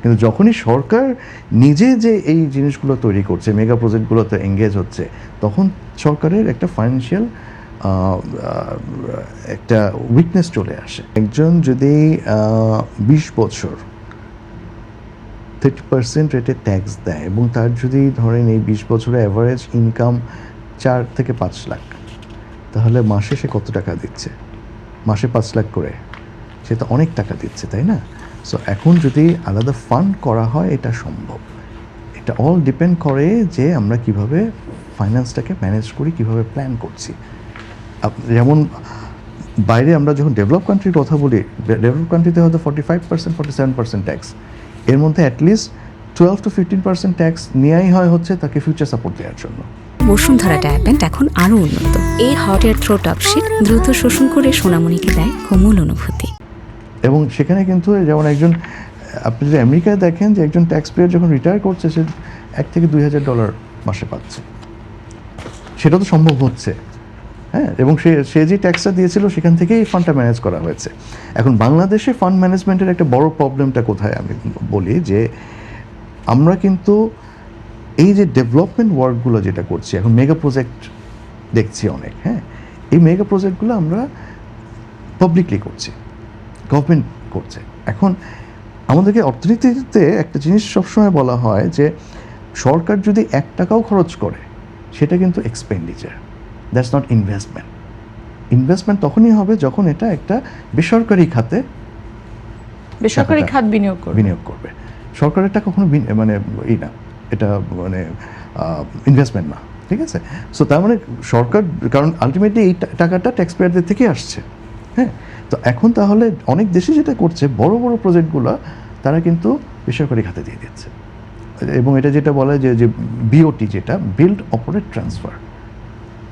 কিন্তু যখনই সরকার নিজে যে এই জিনিসগুলো তৈরি করছে, মেগা প্রজেক্টগুলোতে এঙ্গেজ হচ্ছে, তখন সরকারের একটা ফাইন্যান্সিয়াল একটা উইকনেস চলে আসে। একজন যদি 20 বছর 30% রেটে ট্যাক্স দেয় এবং তার যদি ধরেন এই 20 বছরে অ্যাভারেজ ইনকাম 4 থেকে 5 লাখ, তাহলে মাসে সে কত টাকা দিচ্ছে? মাসে 5 লাখ করে, সে তো অনেক টাকা দিচ্ছে, তাই না? সো এখন যদি আলাদা ফান্ড করা হয়, এটা সম্ভব। এটা অল ডিপেন্ড করে যে আমরা কিভাবে ফাইন্যান্সটাকে ম্যানেজ করি, কিভাবে প্ল্যান করছি। যেমন বাইরে আমরা যখন ডেভেলপ কান্ট্রির কথা বলি, ডেভেলপ কান্ট্রিতে হয়তো 45% 47% ট্যাক্স, এর মধ্যে অ্যাটলিস্ট 12 to 15% ট্যাক্স নেওয়াই হয় হচ্ছে তাকে ফিউচার সাপোর্ট দেওয়ার জন্য। বসুন্ধরা ডায়াপেন্ট এখন আরও উন্নত। এই হট এয়ার থ্রো টপশিট দ্রুত শোষণ করে সোনামণিকে দেয় কোমল অনুভূতি। এবং সেখানে কিন্তু যেমন একজন, আপনি যদি আমেরিকায় দেখেন যে একজন ট্যাক্স পেয়ার যখন রিটায়ার করছে, সে $1,000 থেকে $2,000 মাসে পাচ্ছে। সেটা তো সম্ভব হচ্ছে, হ্যাঁ। এবং সে যে ট্যাক্সটা দিয়েছিল সেখান থেকেই এই ফান্ডটা ম্যানেজ করা হয়েছে। এখন বাংলাদেশে ফান্ড ম্যানেজমেন্টের একটা বড় প্রবলেমটা কোথায় আমি বলি, যে আমরা কিন্তু এই যে ডেভেলপমেন্ট ওয়ার্কগুলো যেটা করছি, এখন মেগা প্রজেক্ট দেখছি অনেক, হ্যাঁ। এই মেগা প্রজেক্টগুলো আমরা পাবলিকলি করছি, গভর্নমেন্ট করছে। এখন আমাদেরকে অর্থনীতিতে একটা জিনিস সবসময় বলা হয় যে সরকার যদি $1 খরচ করে, সেটা কিন্তু expenditure, that's not investment. Investment তখনই হবে যখন এটা একটা বেসরকারি খাতে, বেসরকারি খাত বিনিয়োগ করবে। সরকারেরটা কখনো মানে না, এটা মানে ইনভেস্টমেন্ট না, ঠিক আছে? সো তার মানে সরকার, কারণ আলটিমেটলি এই টাকাটা ট্যাক্স পেয়ারদের থেকে আসছে, হ্যাঁ। তো এখন তাহলে অনেক দেশে যেটা করছে, বড় বড় প্রজেক্টগুলো তারা কিন্তু বেসরকারি খাতে দিয়ে দিচ্ছে। এবং এটা যেটা বলা যায় যে বিওটি, যেটা বিল্ড অপারেট ট্রান্সফার,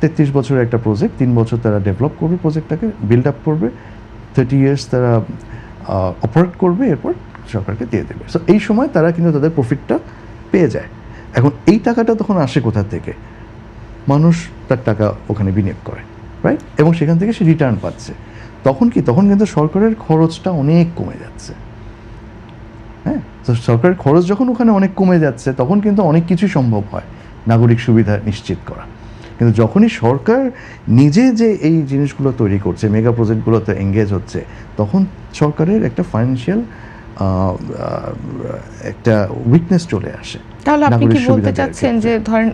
33 বছরের একটা প্রজেক্ট, 3 বছর তারা ডেভেলপ করবে, প্রজেক্টটাকে বিল্ড আপ করবে, 30 ইয়ার্স তারা অপারেট করবে, এরপর সরকারকে দিয়ে দেবে। সো এই সময় তারা কিন্তু তাদের প্রফিটটা পেয়ে যায়। এখন এই টাকাটা তখন আসে কোথা থেকে? মানুষ তার টাকা ওখানে বিনিয়োগ করে, রাইট? এবং সেখান থেকে সে রিটার্ন পাচ্ছে। তখন কিন্তু সরকারের খরচটা অনেক কমে যাচ্ছে, হ্যাঁ। তো সরকারের খরচ যখন ওখানে অনেক কমে যাচ্ছে, তখন কিন্তু অনেক কিছুই সম্ভব হয়, নাগরিক সুবিধা নিশ্চিত করা। কিন্তু যখনই সরকার নিজে যে এই জিনিসগুলো তৈরি করছে, মেগা প্রজেক্টগুলোতে এঙ্গেজ হচ্ছে, তখন সরকারের একটা ফাইন্যান্সিয়াল একটা উইকনেস চলে আসে। তাহলে আপনি কি বলতে চাচ্ছেন যে ধরেন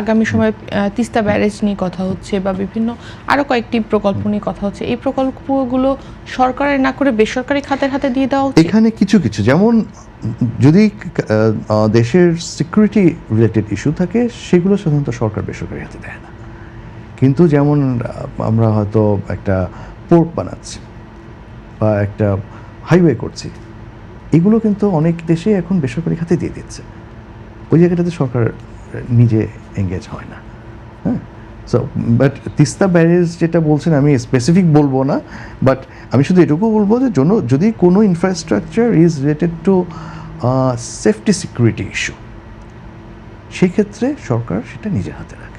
আগামী সময়ে তিস্তা ব্যারেজ নিয়ে কথা হচ্ছে বা বিভিন্ন আরো কয়েকটি প্রকল্প নিয়ে কথা হচ্ছে, এই প্রকল্পগুলো সরকারের না করে বেসরকারি খাতের হাতে দিয়ে দেওয়া উচিত? এখানে কিছু যেমন যদি দেশের সিকিউরিটি রিলেটেড ইস্যু থাকে, সেগুলো সাধারণত সরকার বেসরকারি হাতে দেয় না। কিন্তু যেমন আমরা হয়তো একটা পোর্ট বানাচ্ছি বা একটা হাইওয়ে করছি, এগুলো কিন্তু অনেক দেশে এখন বেসরকারি খাতে দিয়ে দিচ্ছে। ওই জায়গাটাতে সরকার নিজে এঙ্গেজ হয় না, হ্যাঁ। সো বাট তিস্তা ব্যারেজ যেটা বলছেন, আমি স্পেসিফিক বলবো না, বাট আমি শুধু এটুকু বলবো যে যদি কোনো infrastructure is related to safety security issue, সেই ক্ষেত্রে সরকার সেটা নিজের হাতে রাখে।